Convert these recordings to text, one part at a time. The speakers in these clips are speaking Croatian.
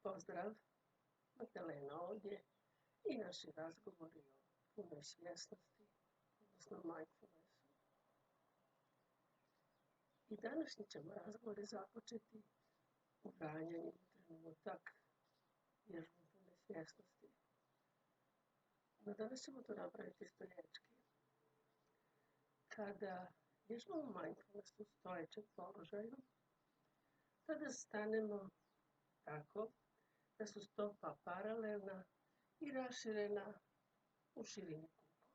Pozdrav, Magdalena ovdje i naši razgovori o punoj svjesnosti, odnosno mindfulnessu. I današnji ćemo razgovor započeti uranjanjem u trenutak vježbom pune svjesnosti. No danas ćemo to napraviti stoječki. Kada vježbamo mindfulness u stojećem položaju, tada stanemo tako da su stopa paralelna i raširena u širini kukova.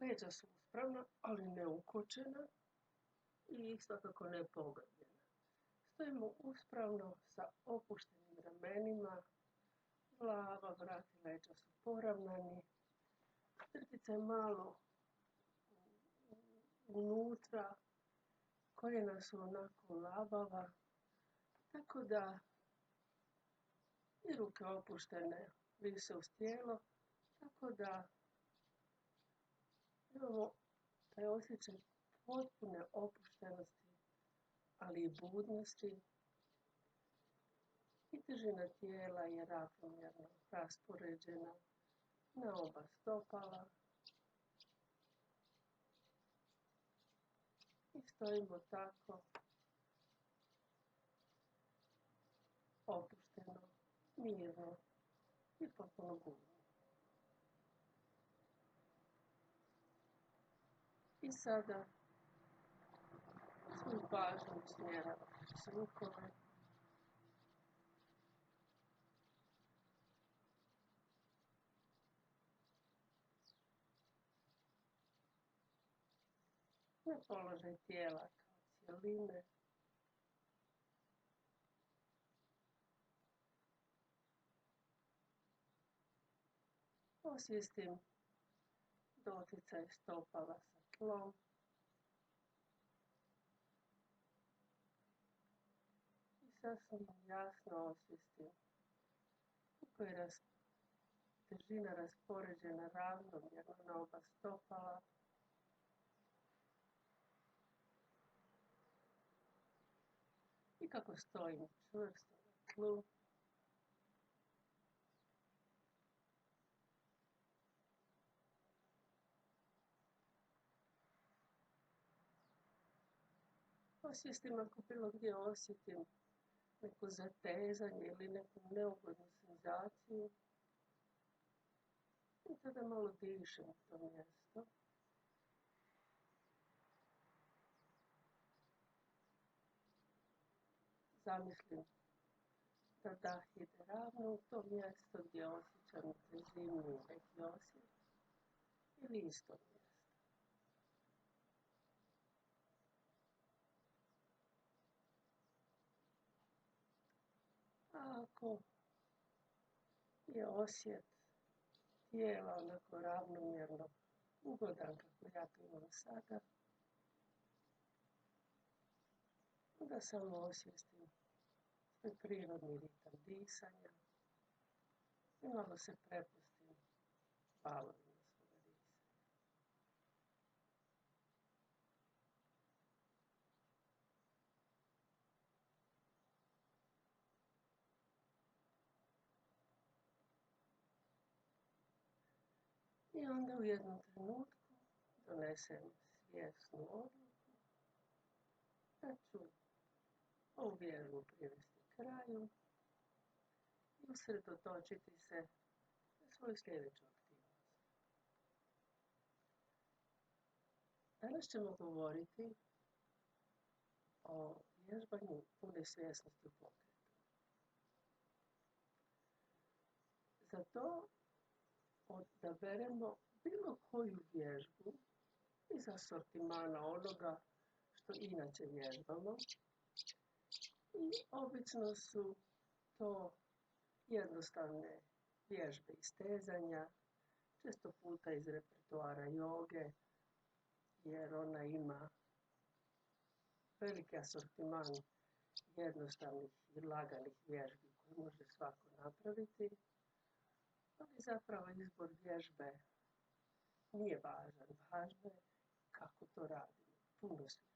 Leđa su uspravna, ali ne ukočena i svakako ne pogrbljena. Stojimo uspravno sa opuštenim ramenima, glava, vrat i leđa su poravnani, trtica je malo unutra, koljena su onako labava, tako da i ruke opuštene vise uz tijelo, tako da imamo taj osjećaj potpune opuštenosti, ali i budnosti. I težina tijela je ravnomjerno raspoređena na oba stopala. I stojimo tako opušteno, mirno i potpuno budno. I sada svoju pažnju usmjeravamo s rukove na položaj tijela kao cjeline. Osvijestim doticaj stopala sa tlom. I sasvim jasno osvijestim kako je težina raspoređena ravnomjerno na oba stopala. I kako stojim čvrsto na tlu. Osvijestim ako bilo gdje osjetim neko zatezanje ili neku neugodnu senzaciju. I tada malo dišem u to mjesto. Zamislim da dah ide ravno u to mjesto gdje osjećam intenzivniji neki osjet ili isto mjesto. A ako je osjet tijela onako ravnomjerno ugodan kako ja to imam sada, onda samo osvijestim svoj prirodni ritam disanja i malo se prepustim valovima svoga disanja. I onda u jednom trenutku donesem svjesnu odluku da ću ovu vježbu privesti kraju i usredotočiti se na svoju sljedeću aktivnost. Danas ćemo govoriti o vježbanju pune svjesnosti u pokretu. Za to odaberemo bilo koju vježbu iz asortimana onoga što inače vježbamo. I obično su to jednostavne vježbe istezanja, često puta iz repertoara joge, jer ona ima veliki asortiman jednostavnih i laganih vježbi koje može svako napraviti, ali zapravo izbor vježbe nije važan. Važno je kako to radimo, puno svjesno.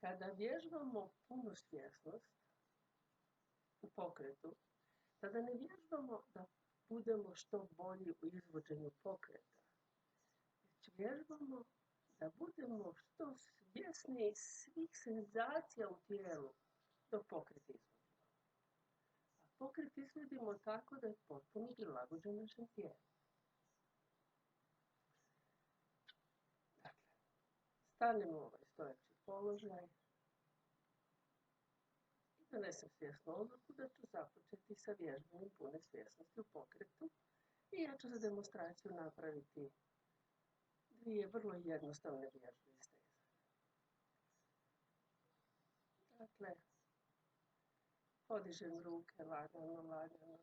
Kada vježbamo punu svjesnost, pokretu, tada ne vježbamo da budemo što bolji u izvođenju pokreta, već vježbamo da budemo što svjesniji svih senzacija u tijelu dok pokret izvodimo. A pokret izvodimo tako da je potpuno prilagođen našem tijelu. Dakle, stanemo u ovaj stojeći položaj i donesem svjesnu odluku da ću započeti sa vježbanjem pune svjesnosti u pokretu i ja ću za demonstraciju napraviti dvije vrlo jednostavne vježbe iz teza. Dakle, podižem ruke lagano, lagano.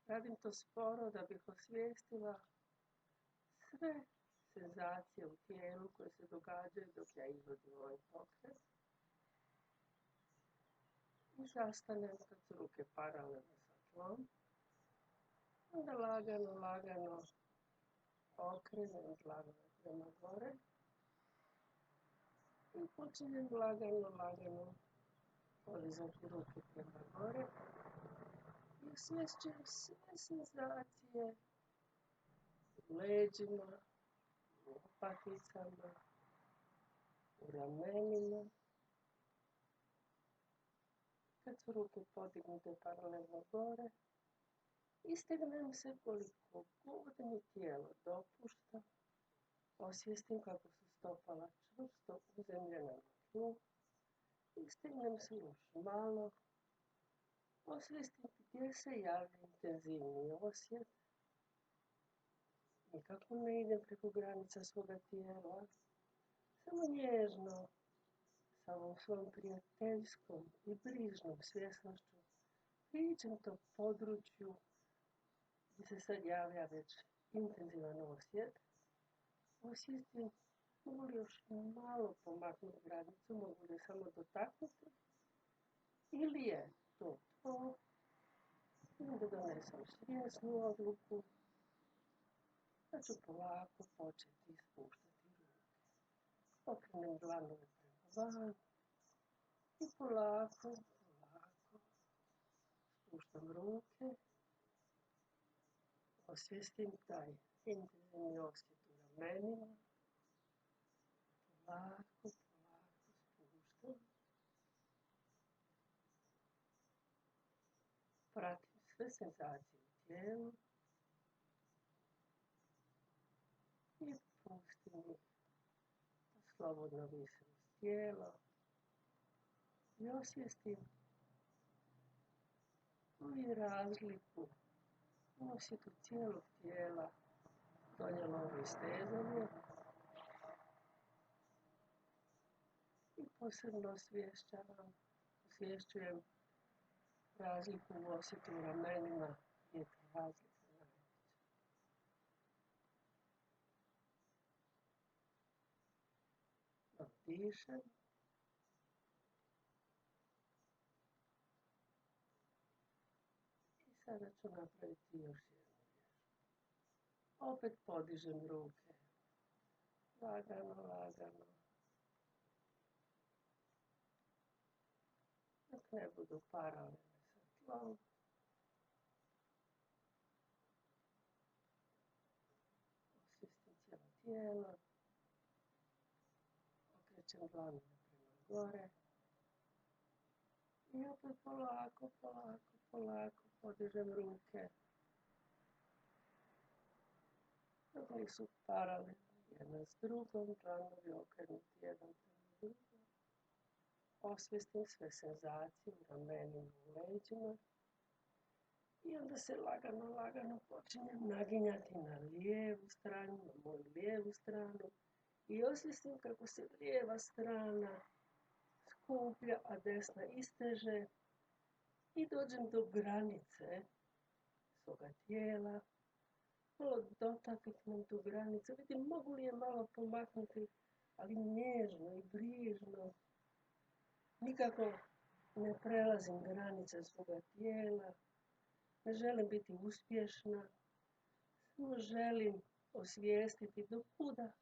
Radim to sporo da bih osvijestila sve senzacije u tijelu koje se događaju dok ja izvodim ovaj pokret. I zastanem kad su ruke paralelno sa tlom. Onda lagano, lagano okrenem dlanove prema gore. I počinjem lagano, lagano podizati ruke prema gore. I osvješćujem sve senzacije u leđima, u lopaticama, u ramenima. Kad su ruke podignute paralelno gore, istegnem se koliko god mi tijelo dopušta. Osvijestim kako su stopala čvrsto uzemljena na tlu. Istegnem se još malo. Osvijestim gdje se javlja intenzivniji osjet. Nikako ne idem preko granica svoga tijela. Samo nježno, sa ovom svojom prijateljskom i brižnom svjesnošću, priđem tom području gdje se sad javlja već intenzivan osjet. Osjetim, mogu li još malo pomaknuti granicu, mogu li samo dotaknuti, ili je to to, i onda donesem svjesnu odluku da ću polako početi ispuštati ruke. Okrenem dlanove prema van i polako spuštam ruke. Osvijestim taj intenzivni osjet u ramenima. Polako spuštam. Pratim sve senzacije u tijelu. I pustim ih da slobodno vise uz tijelo. I osvijestim koju razliku u osjetu cijelog tijela donijelo ovo istezanje. I posebno osvješćujem razliku u osjetu u ramenima gdje je ta razlika najveća. Dišem. I sada ću napraviti još jednu vježbu. Opet podižem ruke. Lagano, lagano. Dok ne budu paralelne sa tlom. Osvijestim cijelo tijelo. Okrećem dlanove prema gore. I opet polako podižem ruke. Dok nisu paralelni jedna s drugom, dlanovi okrenuti jedan prema drugom. Osvijestim sve senzacije u ramenima, u leđima. I onda se lagano počinjem naginjati na lijevu stranu, na moju lijevu stranu. I osvijestim kako se lijeva strana skuplja, a desna isteže. I dođem do granice svoga tijela. Malo dotaknem tu granicu. Vidim, mogu li je malo pomaknuti, ali nježno i brižno. Nikako ne prelazim granice svoga tijela. Ne želim biti uspješna. Samo želim osvijestiti do kuda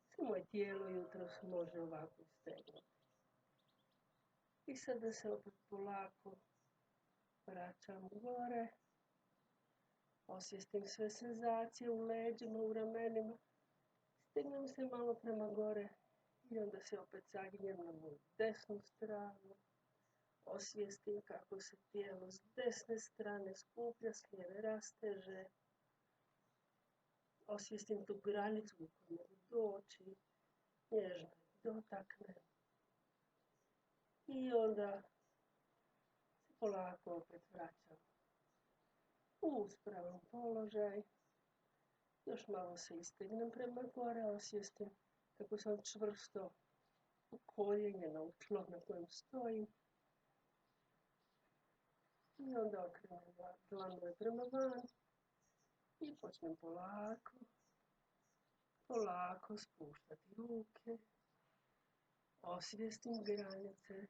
se moje tijelo jutros može ovako stegnuti. I sada se opet polako Vraćam gore. Osvijestim sve senzacije u leđima, u ramenima. Stignem se malo prema gore i onda se opet saginjem na moju desnu stranu. Osvijestim kako se tijelo s desne strane skuplja, s lijeve rasteže. Osvijestim tu granicu u koju mogu doći, nježno dotaknem. I onda se polako opet vraćam u uspravan položaj. Još malo se istegnem prema gore, osvijestim kako sam čvrsto ukoljenjena u tlo na kojem stojim. I onda okrenem dlanove prema van i počnem polako spuštati ruke. Osvijestim granice,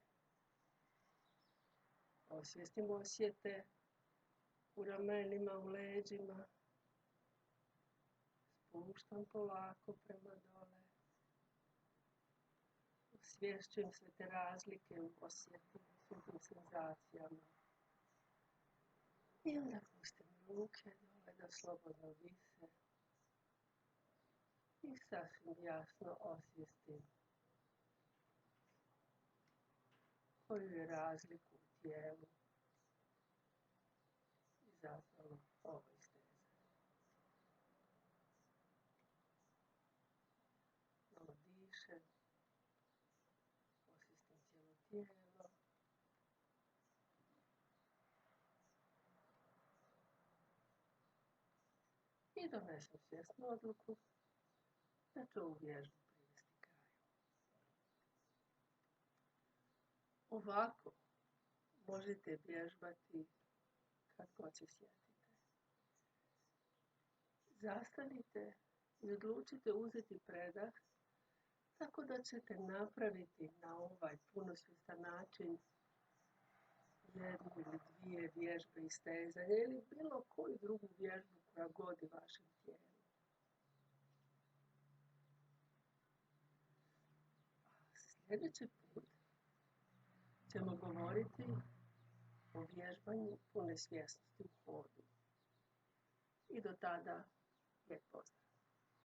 osvijestim osjete u ramenima, u leđima. Spuštam polako prema dole. Osvješćujem sve te razlike u osjeti, svim tim senzacijama. I onda pustim ruke dole da slobodno vise. I sasvim jasno osvijestim koju je razliku u tijelu izazvalo ovo istezanje. Malo dišem, osvijestim cijelo tijelo. I donesem svjesnu odluku da ću ovu vježbu privesti kraju. Ovako možete vježbati kad god se sjetite. Zastanite i odlučite uzeti predah tako da ćete napraviti na ovaj punosvjestan način jednu ili dvije vježbe istezanja ili bilo koju drugu vježbu koja godi vašem tijelu. Sljedeći put ćemo govoriti o vježbanju pune svjesnosti u hodu. I do tada, lijep pozdrav!